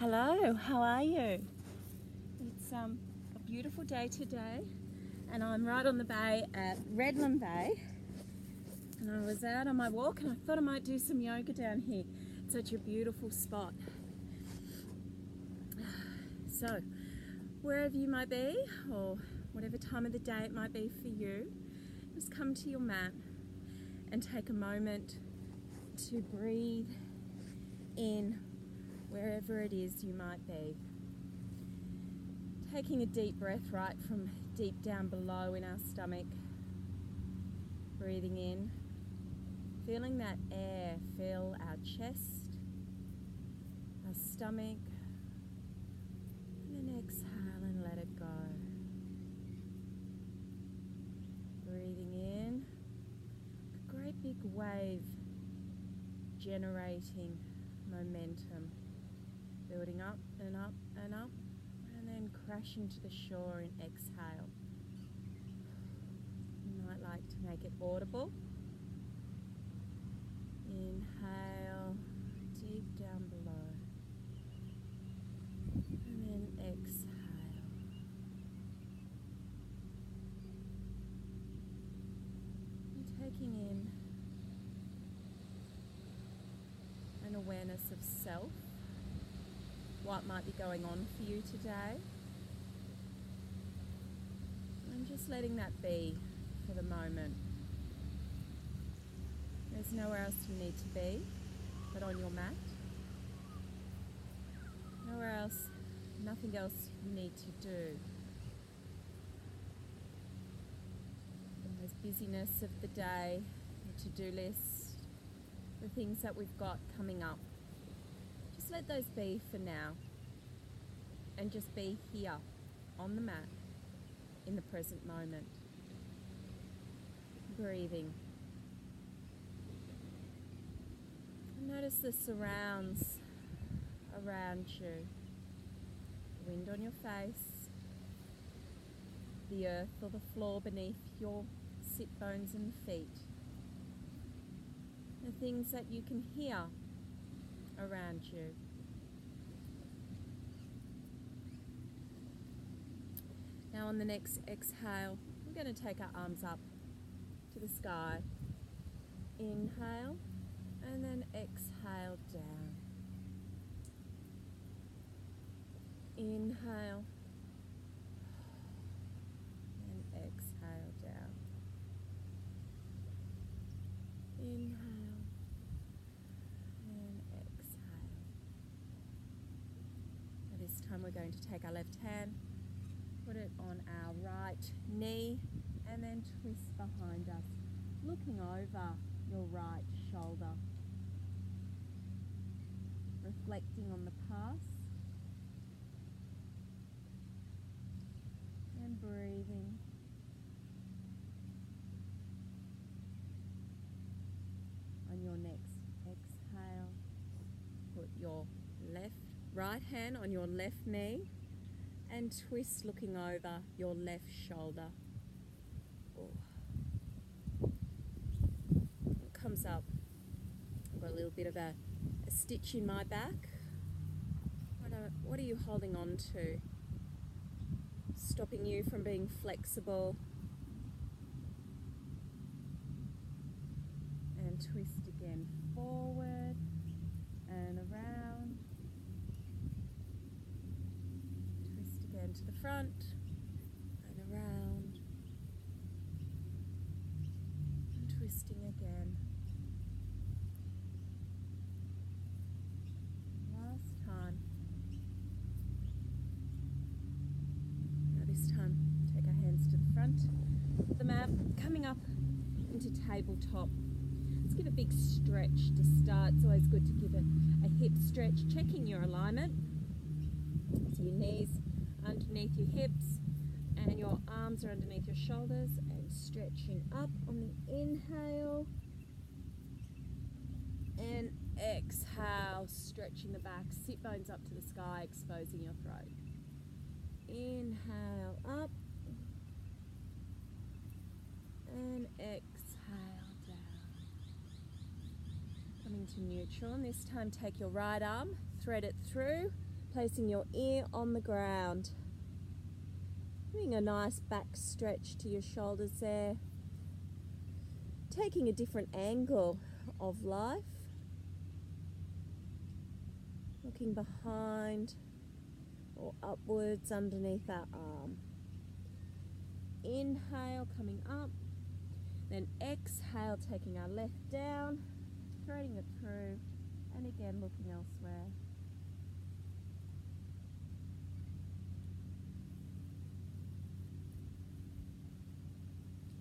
Hello, how are you? It's a beautiful day today, and I'm right on the bay at Redland Bay. And I was out on my walk and I thought I might do some yoga down here. It's such a beautiful spot. So, wherever you might be, or whatever time of the day it might be for you, just come to your mat and take a moment to breathe in wherever it is you might be. Taking a deep breath right from deep down below in our stomach. Breathing in, feeling that air fill our chest, our stomach, and then exhale and let it go. Breathing in, a great big wave generating momentum. Building up and up and up, and then crashing to the shore in exhale. You might like to make it audible. Inhale, deep down below, and then exhale. And taking in an awareness of self. What might be going on for you today, and just letting that be for the moment. There's nowhere else you need to be but on your mat. Nowhere else, nothing else you need to do. And there's busyness of the day, the to-do list, the things that we've got coming up. Just let those be for now, and just be here on the mat in the present moment. Breathing. And notice the surrounds around you. The wind on your face, the earth or the floor beneath your sit bones and feet. The things that you can hear around you. Now on the next exhale, we're going to take our arms up to the sky. Inhale and then exhale down. Inhale and exhale down. Inhale and exhale. At this time we're going to take our left hand, put it on our right knee, and then twist behind us, looking over your right shoulder. Reflecting on the past and breathing. On your next exhale, put your right hand on your left knee and twist looking over your left shoulder. It comes up. I've got a little bit of a stitch in my back. What are you holding on to? Stopping you from being flexible. And twist again forward and around. Twist again to the front and around. And twisting again. Last time. Now this time, take our hands to the front of the mat, coming up into tabletop. Let's give a big stretch to start. It's always good to give a hip stretch, checking your alignment. So your knees underneath your hips and your arms are underneath your shoulders, and stretching up on the inhale and exhale, stretching the back, sit bones up to the sky, exposing your throat. Inhale up and exhale down. Coming to neutral, and this time take your right arm, thread it through Placing your ear on the ground. Giving a nice back stretch to your shoulders there. Taking a different angle of life. Looking behind or upwards underneath our arm. Inhale, coming up. Then exhale, taking our left down, threading it through, and again looking elsewhere.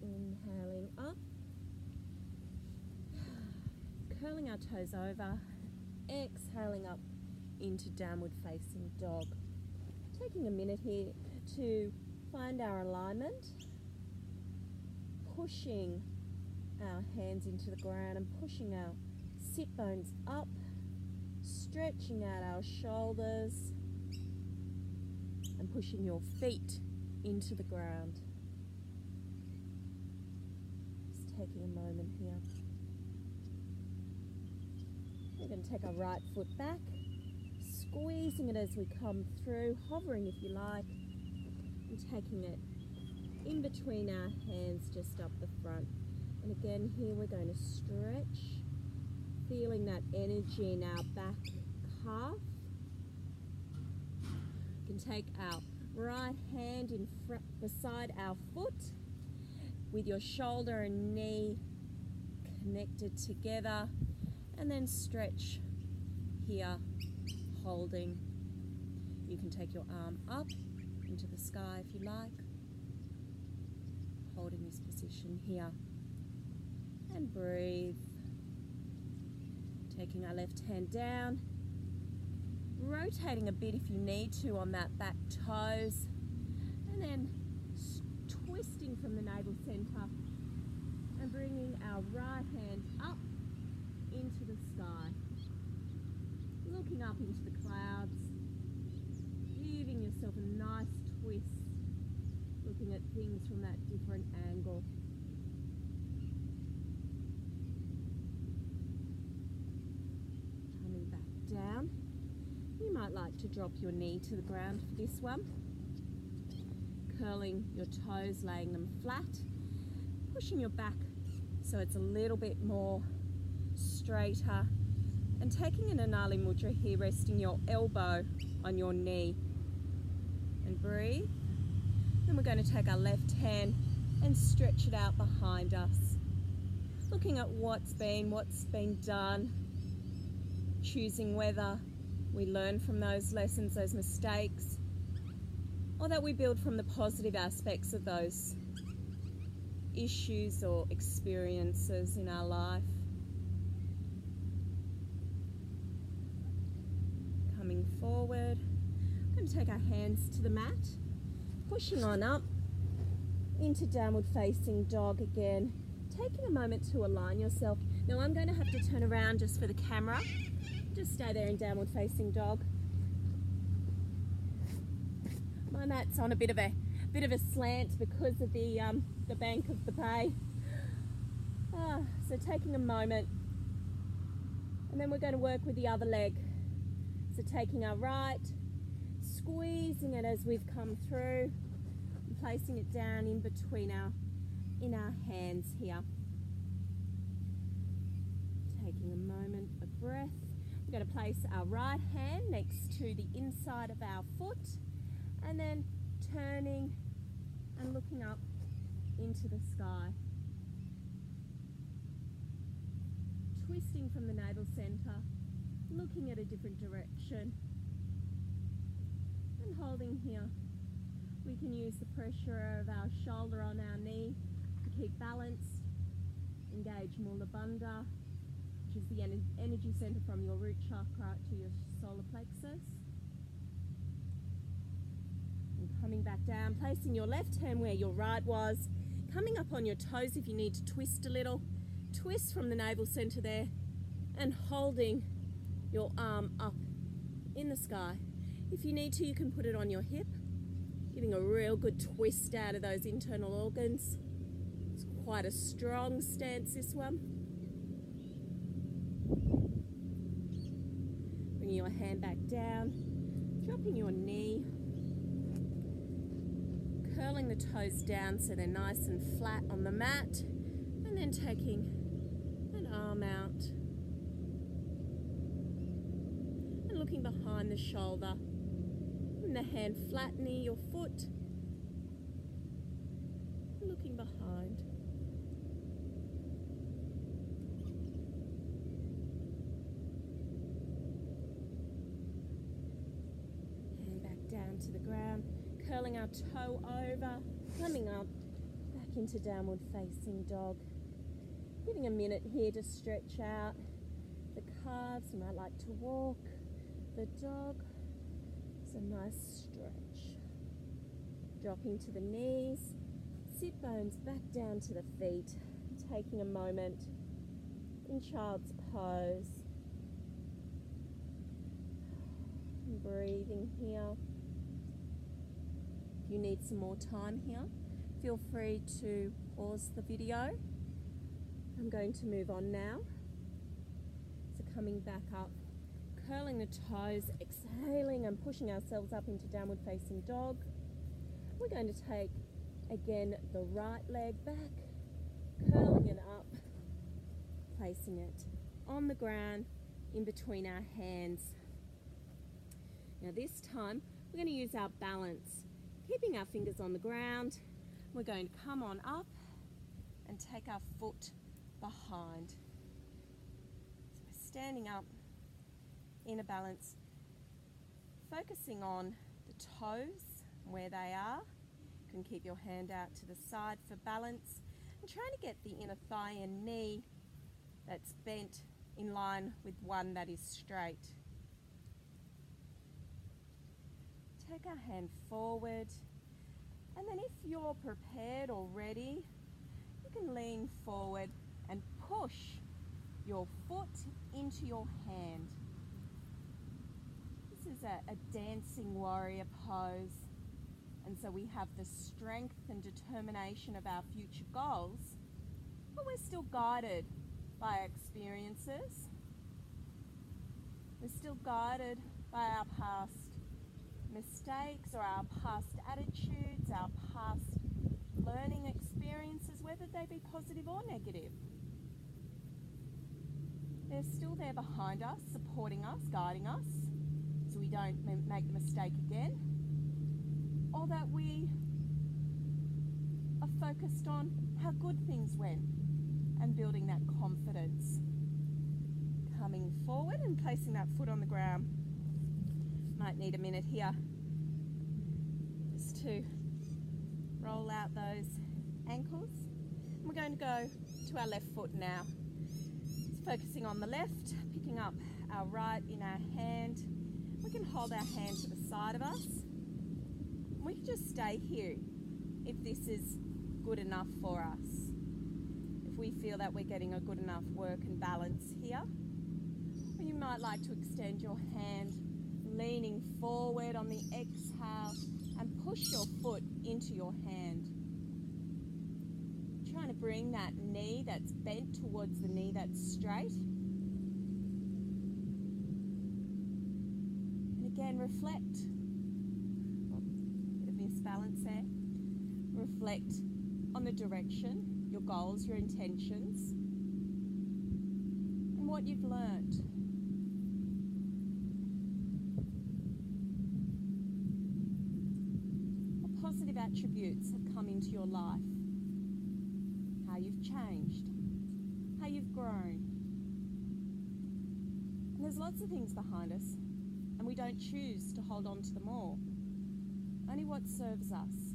Inhaling up, curling our toes over, exhaling up into downward facing dog. Taking a minute here to find our alignment, pushing our hands into the ground and pushing our sit bones up, stretching out our shoulders and pushing your feet into the ground. Just taking a moment here. We're going to take our right foot back, squeezing it as we come through, hovering if you like, and taking it in between our hands just up the front. And again here we're going to stretch, feeling that energy in our back calf. You can take our right hand in front beside our foot with your shoulder and knee connected together, and then stretch here, holding. You can take your arm up into the sky if you like, holding this position here, and breathe. Taking our left hand down, rotating a bit if you need to on that back toes, and then twisting from the navel center and bringing our right hand up into the sky, looking up into the clouds, giving yourself a nice twist, looking at things from that different angle. Coming back down. You might like to drop your knee to the ground for this one. Curling your toes, laying them flat, pushing your back so it's a little bit more straighter, and taking an Anjali Mudra here, resting your elbow on your knee, and breathe. Then we're going to take our left hand and stretch it out behind us, looking at what's been done, choosing whether we learn from those lessons, those mistakes, or that we build from the positive aspects of those issues or experiences in our life. Coming forward, we're going to take our hands to the mat, pushing on up into downward facing dog again, taking a moment to align yourself. Now I'm going to have to turn around just for the camera. Just stay there in downward facing dog. My mat's on a bit of a slant because of the bank of the bay. So taking a moment, and then we're going to work with the other leg. So taking our right, squeezing it as we've come through, and placing it down in between our hands here. Taking a moment of breath. We're going to place our right hand next to the inside of our foot, and then turning and looking up into the sky. Twisting from the navel center, looking at a different direction, and holding here. We can use the pressure of our shoulder on our knee to keep balanced. Engage Mula Bandha, which is the energy center from your root chakra to your solar plexus. And coming back down, placing your left hand where your right was, coming up on your toes if you need to twist a little. Twist from the navel center there, and holding your arm up in the sky. If you need to, you can put it on your hip, giving a real good twist out of those internal organs. It's quite a strong stance, this one. Bringing your hand back down, Dropping your knee, curling the toes down so they're nice and flat on the mat, and then taking an arm out and looking behind the shoulder, and the hand flattening your foot, looking behind. Hand back down to the ground, curling our toe over, coming up back into downward facing dog. Giving a minute here to stretch out the calves. You might like to walk the dog. It's a nice stretch. Dropping to the knees, sit bones back down to the feet, taking a moment in child's pose. And breathing here. If you need some more time here, feel free to pause the video. I'm going to move on now. So coming back up, curling the toes, exhaling and pushing ourselves up into downward facing dog. We're going to take, again, the right leg back, curling it up, placing it on the ground in between our hands. Now this time, we're going to use our balance, keeping our fingers on the ground. We're going to come on up and take our foot behind. So we're standing up in a balance, focusing on the toes, where they are. You can keep your hand out to the side for balance, and trying to get the inner thigh and knee that's bent in line with one that is straight. Take our hand forward, and then if you're prepared or ready, you can lean forward and push your foot into your hand. This is a dancing warrior pose, and so we have the strength and determination of our future goals, but we're still guided by our experiences. We're still guided by our past mistakes or our past attitudes, our past learning experiences, whether they be positive or negative. They're still there behind us, supporting us, guiding us, so we don't make the mistake again, or that we are focused on how good things went and building that confidence. Coming forward and placing that foot on the ground. Might need a minute here just to roll out those ankles. And we're going to go to our left foot now. Just focusing on the left, picking up our right in our hand. We can hold our hand to the side of us. We can just stay here if this is good enough for us. If we feel that we're getting a good enough work and balance here. Or you might like to extend your hand, leaning forward on the exhale, and push your foot into your hand. Trying to bring that knee that's bent towards the knee that's straight. And again, reflect. Bit of misbalance there. Reflect on the direction, your goals, your intentions, and what you've learned. Positive attributes have come into your life, how you've changed, how you've grown. And there's lots of things behind us, and we don't choose to hold on to them all, only what serves us.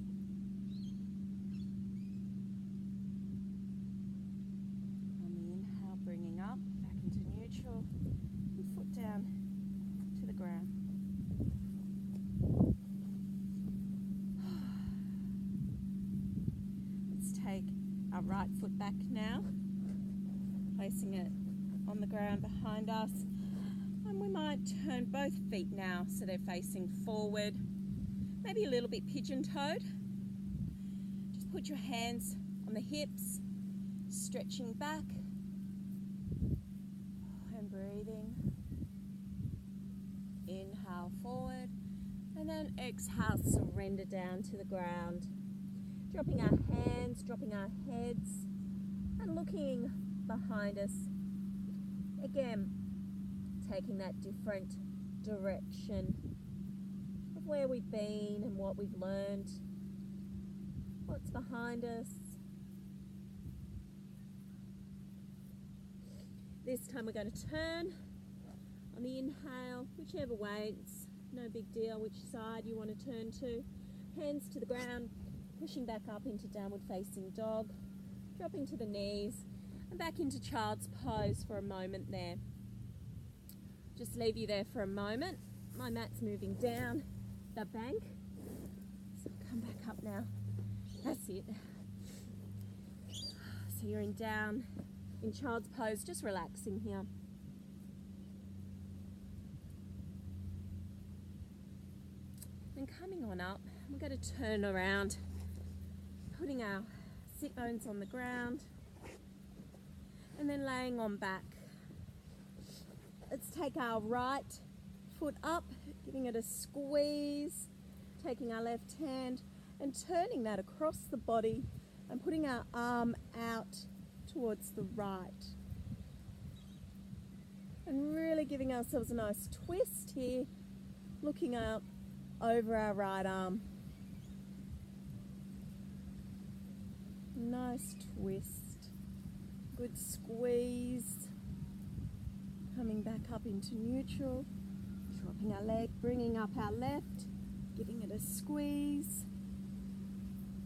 On the inhale, bringing up, back into neutral, and foot down to the ground. Take our right foot back now, placing it on the ground behind us, and we might turn both feet now so they're facing forward, maybe a little bit pigeon-toed. Just put your hands on the hips, stretching back and breathing. Inhale forward And then exhale, surrender down to the ground. Dropping our hands, dropping our heads, and looking behind us. Again, taking that different direction of where we've been and what we've learned, what's behind us. This time we're going to turn on the inhale, whichever way, it's no big deal which side you want to turn to. Hands to the ground, pushing back up into downward facing dog, dropping to the knees and back into child's pose for a moment there. Just leave you there for a moment. My mat's moving down the bank, so come back up now. That's it. So you're in child's pose, just relaxing here. And coming on up, we're going to turn around, putting our sit bones on the ground and then laying on back. Let's take our right foot up, giving it a squeeze, taking our left hand and turning that across the body and putting our arm out towards the right. And really giving ourselves a nice twist here, looking out over our right arm. Nice twist. Good squeeze. Coming back up into neutral. Dropping our leg, bringing up our left, giving it a squeeze.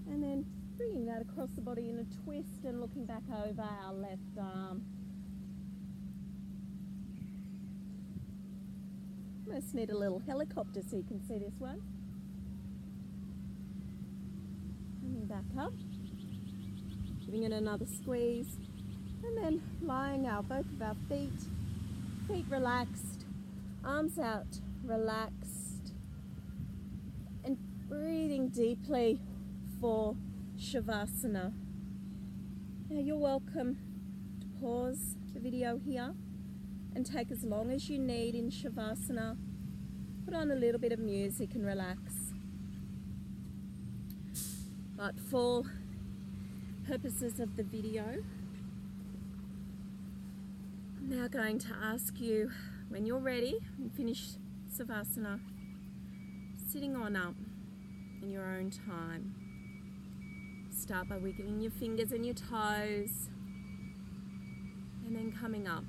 And then bringing that across the body in a twist and looking back over our left arm. Almost need a little helicopter so you can see this one. Coming back up, giving it another squeeze, and then lying both of our feet relaxed, arms out, relaxed, and breathing deeply for Shavasana. Now you're welcome to pause the video here and take as long as you need in Shavasana. Put on a little bit of music and relax. But for purposes of the video, I'm now going to ask you, when you're ready and finish Savasana, sitting on up in your own time. Start by wiggling your fingers and your toes, and then coming up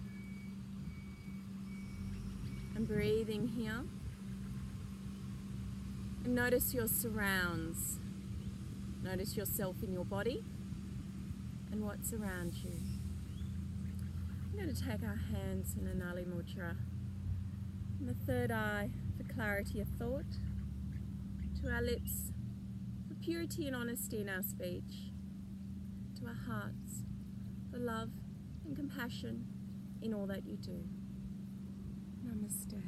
and breathing here. And notice your surrounds. Notice yourself in your body and what's around you. We're going to take our hands in Anali Mudra and the third eye for clarity of thought, to our lips for purity and honesty in our speech, to our hearts for love and compassion in all that you do. Namaste.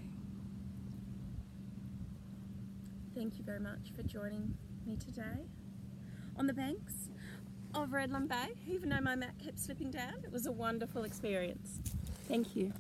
Thank you very much for joining me today on the banks of Redland Bay. Even though my mat kept slipping down, it was a wonderful experience. Thank you.